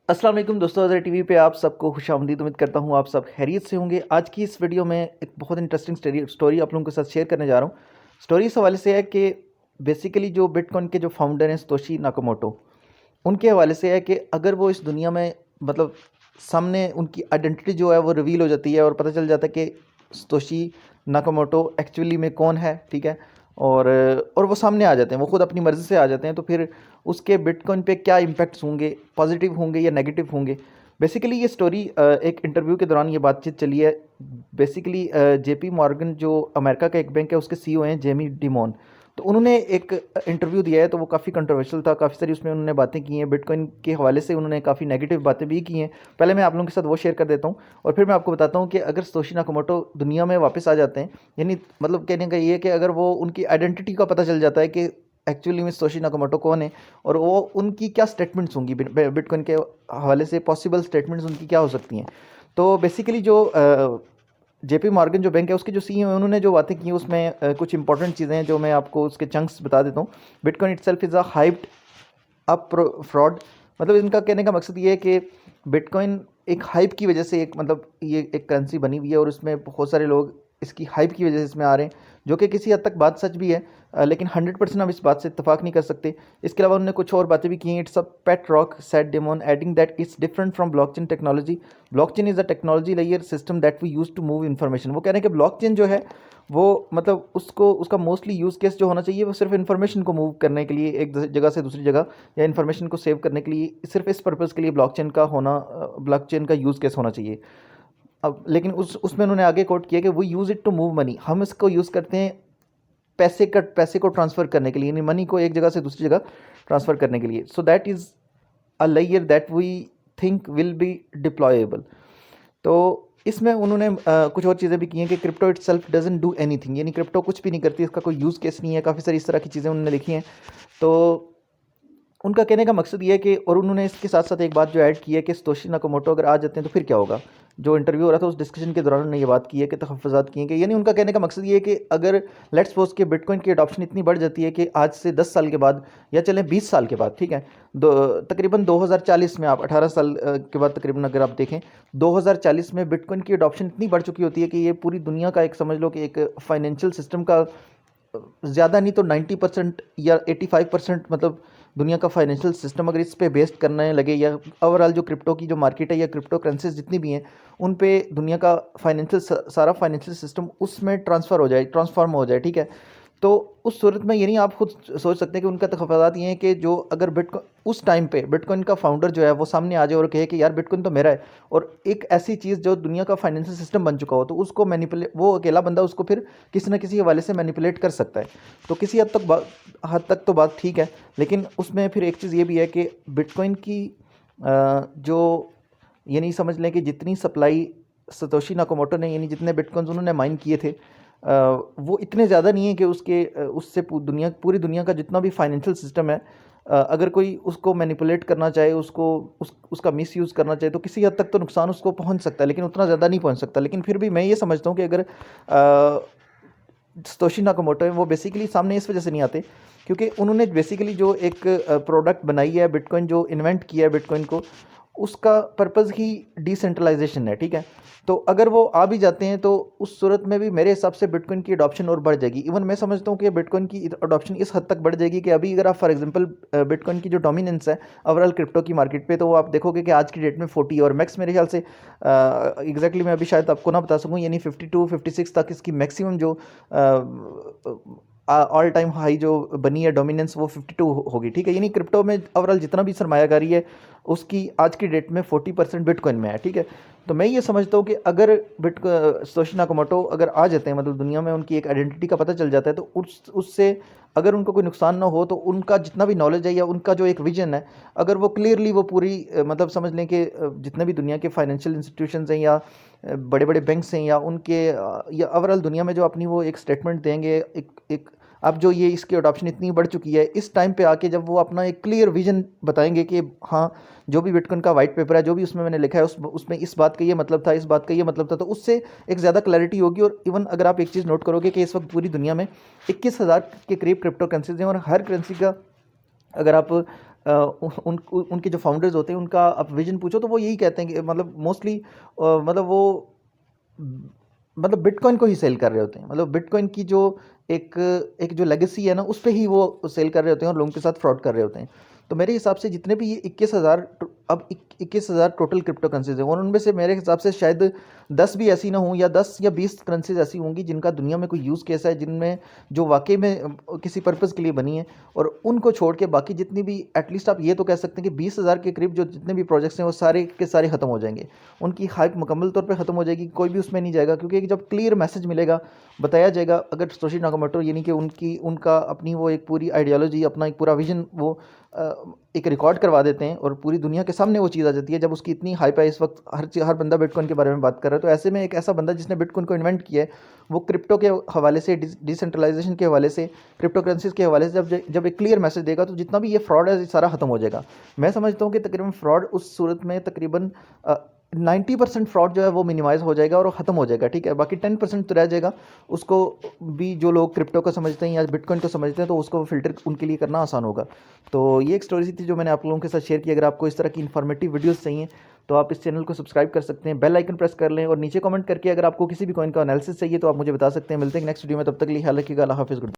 अस्सलाम वालेकुम दोस्तों, अज़र टीवी पे आप सबको खुशामदीद। उम्मीद करता हूँ आप सब खैरियत से होंगे। आज की इस वीडियो में एक बहुत इंटरेस्टिंग स्टोरी आप लोगों के साथ शेयर करने जा रहा हूँ। स्टोरी इस हवाले से है कि बेसिकली जो बिटकॉइन के जो फाउंडर हैं सतोशी नाकामोटो, उनके हवाले से है कि अगर वो इस दुनिया में मतलब सामने उनकी आइडेंटिटी जो है वो रिवील हो जाती है और पता चल जाता है कि सतोशी नाकामोटो एक्चुअली में कौन है, ठीक है। और वो सामने आ जाते हैं, वो खुद अपनी मर्ज़ी से आ जाते हैं, तो फिर उसके बिटकॉइन पे क्या इम्पैक्ट्स होंगे, पॉजिटिव होंगे या नेगेटिव होंगे। बेसिकली ये स्टोरी एक इंटरव्यू के दौरान ये बातचीत चली है। बेसिकली जेपी मॉर्गन जो अमेरिका का एक बैंक है उसके सीईओ हैं जेमी डिमोन। तो उन्होंने एक इंटरव्यू दिया है, तो वो काफ़ी कंट्रोवर्शियल था, काफ़ी सारी उसमें उन्होंने बातें की हैं बिटकॉइन के हवाले से, उन्होंने काफ़ी नेगेटिव बातें भी की हैं। पहले मैं आप लोगों के साथ वो शेयर कर देता हूँ और फिर मैं आपको बताता हूँ कि अगर सतोशी नाकामोटो दुनिया में वापस आ जाते हैं, यानी मतलब कहने का ये है कि अगर वो उनकी आइडेंटिटी का पता चल जाता है कि एक्चुअली में सतोशी नाकामोटो कौन है और वो उनकी क्या स्टेटमेंट्स होंगी बिटकॉइन के हवाले से, पॉसिबल स्टेटमेंट्स उनकी क्या हो सकती हैं। तो बेसिकली जो जेपी मॉर्गन जो बैंक है उसके जो सीईओ हैं उन्होंने जो बातें की उसमें कुछ इंपॉर्टेंट चीज़ें हैं जो मैं आपको उसके चंक्स बता देता हूँ। Bitcoin itself is a hyped up fraud. मतलब इनका कहने का मकसद ये है कि बिटकॉइन एक हाइप की वजह से एक मतलब ये एक करेंसी बनी हुई है और उसमें बहुत सारे लोग इसकी हाइप की वजह से इसमें आ रहे हैं, जो कि किसी हद तक बात सच भी है, लेकिन 100% हम इस बात से इत्तेफाक नहीं कर सकते। इसके अलावा उन्होंने कुछ और बातें भी की हैं। It's a pet rock said demon adding that it's different from blockchain technology. Blockchain is a technology layer system that we use to move information. वो कह रहे हैं कि ब्लॉकचेन जो है वो मतलब उसको उसका मोस्टली यूज़ केस जो होना चाहिए वो सिर्फ इन्फॉर्मेशन को मूव करने के लिए एक जगह से दूसरी जगह, या इन्फॉर्मेशन को सेव करने के लिए, सिर्फ इस पर्पज़ के लिए ब्लॉकचेन का होना, ब्लॉकचेन का यूज़ केस होना चाहिए। अब लेकिन उसमें उन्होंने आगे कोट किया कि वो use it to move money. हम इसको यूज़ करते हैं पैसे को ट्रांसफ़र करने के लिए, यानी मनी को एक जगह से दूसरी जगह ट्रांसफ़र करने के लिए। So that is a layer that we think will be deployable. तो इसमें उन्होंने कुछ और चीज़ें भी की हैं कि crypto itself doesn't do anything, यानी क्रिप्टो कुछ भी नहीं करती, इसका कोई यूज़ केस नहीं है। काफ़ी सारी इस तरह की चीज़ें उन्होंने लिखी हैं। तो उनका कहने का मकसद ये है कि, और उन्होंने इसके साथ साथ एक बात जो ऐड की है कि सतोशी नाकामोटो अगर आ जाते हैं तो फिर क्या होगा। जो इंटरव्यू हो रहा था उस डिस्कशन के दौरान उन्होंने ये बात की है कि तहफ़्फ़ुज़ात किए हैं कि, यानी उनका कहने का मकसद ये है कि अगर लेट्स सपोज़ कि बिटकॉइन की अडॉप्शन इतनी बढ़ जाती है कि आज से 10 साल के बाद या चलें 20 साल के बाद, ठीक है, तकरीबन 2040 में, आप 18 साल के बाद तकरीबन अगर आप देखें 2040 में बिटकॉइन की अडॉप्शन इतनी बढ़ चुकी होती है कि ये पूरी दुनिया का एक समझ लो कि एक फाइनेंशियल सिस्टम का ज़्यादा नहीं तो 90% या 85% मतलब दुनिया का फाइनेंशियल सिस्टम अगर इस पे बेस्ड करने लगे, या ओवरऑल जो क्रिप्टो की जो मार्केट है या क्रिप्टो करेंसीज जितनी भी हैं उन पे दुनिया का फाइनेंशियल सारा फाइनेंशियल सिस्टम उसमें ट्रांसफॉर्म हो जाए, ठीक है। तो उस सूरत में, यानी आप खुद सोच सकते हैं कि उनका तखफ़्फ़ुज़ात ये हैं कि जो अगर बिटकॉइन उस टाइम पे बिटकॉइन का फाउंडर जो है वो सामने आ जाए और कहे कि यार बिटकॉइन तो मेरा है, और एक ऐसी चीज़ जो दुनिया का फाइनेंशियल सिस्टम बन चुका हो, तो उसको मैनिपुलेट, वो अकेला बंदा उसको फिर किसी न किसी हवाले से मैनिपुलेट कर सकता है। तो किसी हद तक तो बात ठीक है, लेकिन उसमें फिर एक चीज़ ये भी है कि बिटकॉइन की जो, यानी समझ लें कि जितनी सप्लाई सतोशी नाकामोटो ने, यानी जितने बिटकॉइंस उन्होंने माइन किए थे, वो इतने ज़्यादा नहीं है कि उसके उससे पूरी दुनिया का जितना भी फाइनेंशियल सिस्टम है, अगर कोई उसको मैनिपुलेट करना चाहे, उसका मिसयूज़ करना चाहे, तो किसी हद तक तो नुकसान उसको पहुंच सकता है, लेकिन उतना ज़्यादा नहीं पहुंच सकता। लेकिन फिर भी मैं ये समझता हूँ कि अगर सतोशी नाकामोटो है वो बेसिकली सामने इस वजह से नहीं आते क्योंकि उन्होंने बेसिकली जो एक प्रोडक्ट बनाई है बिटकॉइन, जो इन्वेंट किया है बिटकॉइन को, उसका पर्पज़ ही डिसेंट्रलाइजेशन है, ठीक है। तो अगर वो आ भी जाते हैं तो उस सूरत में भी मेरे हिसाब से बिटकॉइन की अडॉप्शन और बढ़ जाएगी। इवन मैं समझता हूँ कि बिटकॉइन की अडॉप्शन इस हद तक बढ़ जाएगी कि अभी अगर आप फॉर एग्जांपल बिटकॉइन की जो डोमिनेंस है ओवरऑल क्रिप्टो की मार्केट पे, तो वो आप देखोगे कि आज की डेट में 40 और मैक्स मेरे ख्याल से एग्जैक्टली मैं अभी शायद आपको ना बता सकूँ, यानी 52-56 तक इसकी मैक्सिमम जो ऑल टाइम हाई जो बनी है डोमिनेंस वो 52 होगी, ठीक है। यानी क्रिप्टो में ओवरऑल जितना भी सरमायाकारी है उसकी आज की डेट में 40% बिटकॉइन में है, ठीक है। तो मैं ये समझता हूँ कि अगर सतोशी नाकामोटो अगर आ जाते हैं, मतलब दुनिया में उनकी एक आइडेंटिटी का पता चल जाता है, तो उससे अगर उनको कोई नुकसान ना हो, तो उनका जितना भी नॉलेज है या उनका जो एक विजन है, अगर वो क्लियरली वो पूरी मतलब समझ लें कि जितने भी दुनिया के फाइनेंशियल इंस्टीट्यूशंस हैं या बड़े बड़े बैंक्स हैं या उनके या ओवरऑल दुनिया में जो अपनी वो एक स्टेटमेंट देंगे, एक अब जो ये इसकी अडॉप्शन इतनी बढ़ चुकी है, इस टाइम पे आके जब वो अपना एक क्लियर विजन बताएंगे कि हाँ, जो भी बिटकॉइन का वाइट पेपर है, जो भी उसमें मैंने लिखा है, उसमें इस बात का ये मतलब था, इस बात का ये मतलब था, तो उससे एक ज़्यादा क्लैरिटी होगी। और इवन अगर आप एक चीज़ नोट करोगे कि इस वक्त पूरी दुनिया में 21,000 के करीब क्रिप्टो करेंसीज हैं, और हर करेंसी का अगर आप उनके जो फाउंडर्स होते हैं उनका आप विजन पूछो तो वो यही कहते हैं कि मतलब मोस्टली मतलब वो मतलब बिटकॉइन को ही सेल कर रहे होते हैं, मतलब बिटकॉइन की जो एक एक जो लेगेसी है ना उस पे ही वो सेल कर रहे होते हैं और लोगों के साथ फ्रॉड कर रहे होते हैं। तो मेरे हिसाब से जितने भी ये 21,000 अब 21,000 टोटल क्रिप्टो करेंसीज हैं और उनमें से मेरे हिसाब से शायद 10 भी ऐसी ना हों या 10 या 20 करेंसीज ऐसी होंगी जिनका दुनिया में कोई यूज़ केस है, जिनमें जो वाकई में किसी पर्पज़ के लिए बनी है। और उनको छोड़ के बाकी जितनी भी एटलीस्ट आप ये तो कह सकते हैं कि 20,000 के करीब जो जितने भी प्रोजेक्ट्स हैं वो सारे के सारे ख़त्म हो जाएंगे। उनकी हाइप मुकम्मल तौर पे ख़त्म हो जाएगी, कोई भी उसमें नहीं जाएगा, क्योंकि जब क्लियर मैसेज मिलेगा, बताया जाएगा, अगर सोशी नाकामोटो यानी कि उनका अपनी वो एक पूरी आइडियोलॉजी, अपना एक पूरा विजन वो एक रिकॉर्ड करवा देते हैं और पूरी दुनिया के सामने वो चीज़ आ जाती है। जब उसकी इतनी हाइप है, इस वक्त हर बंदा बिटकॉइन के बारे में बात कर रहा है, तो ऐसे में एक ऐसा बंदा जिसने बिटकॉइन को इन्वेंट किया है, वो क्रिप्टो के हवाले से, डिसेंट्रलाइजेशन के हवाले से, क्रिप्टो करेंसीज के हवाले से जब एक क्लियर मैसेज देगा, तो जितना भी ये फ्रॉड है ये सारा खत्म हो जाएगा। मैं समझता हूँ कि तकरीबन फ्रॉड उस सूरत में तकरीबन 90% फ्रॉड जो है वो मिनिमाइज़ हो जाएगा और ख़त्म हो जाएगा, ठीक है। बाकी 10% तो रह जाएगा, उसको भी जो लोग क्रिप्टो को समझते हैं या बिटकॉइन को समझते हैं तो उसको फ़िल्टर उनके लिए करना आसान होगा। तो ये एक स्टोरी थी जो मैंने आप लोगों के साथ शेयर की। अगर आपको इस तरह की इन्फॉर्मेटिव वीडियोस चाहिए तो आप इस चैनल को सब्सक्राइब कर सकते हैं, बेल आइकन प्रेस कर लें और नीचे कमेंट करके अगर आपको किसी भी कॉइन का एनालिसिस चाहिए तो आप मुझे बता सकते हैं। मिलते हैं नेक्स्ट वीडियो में, तब तक के लिए ख्याल रखिएगा। अल्लाह हाफ़िज़।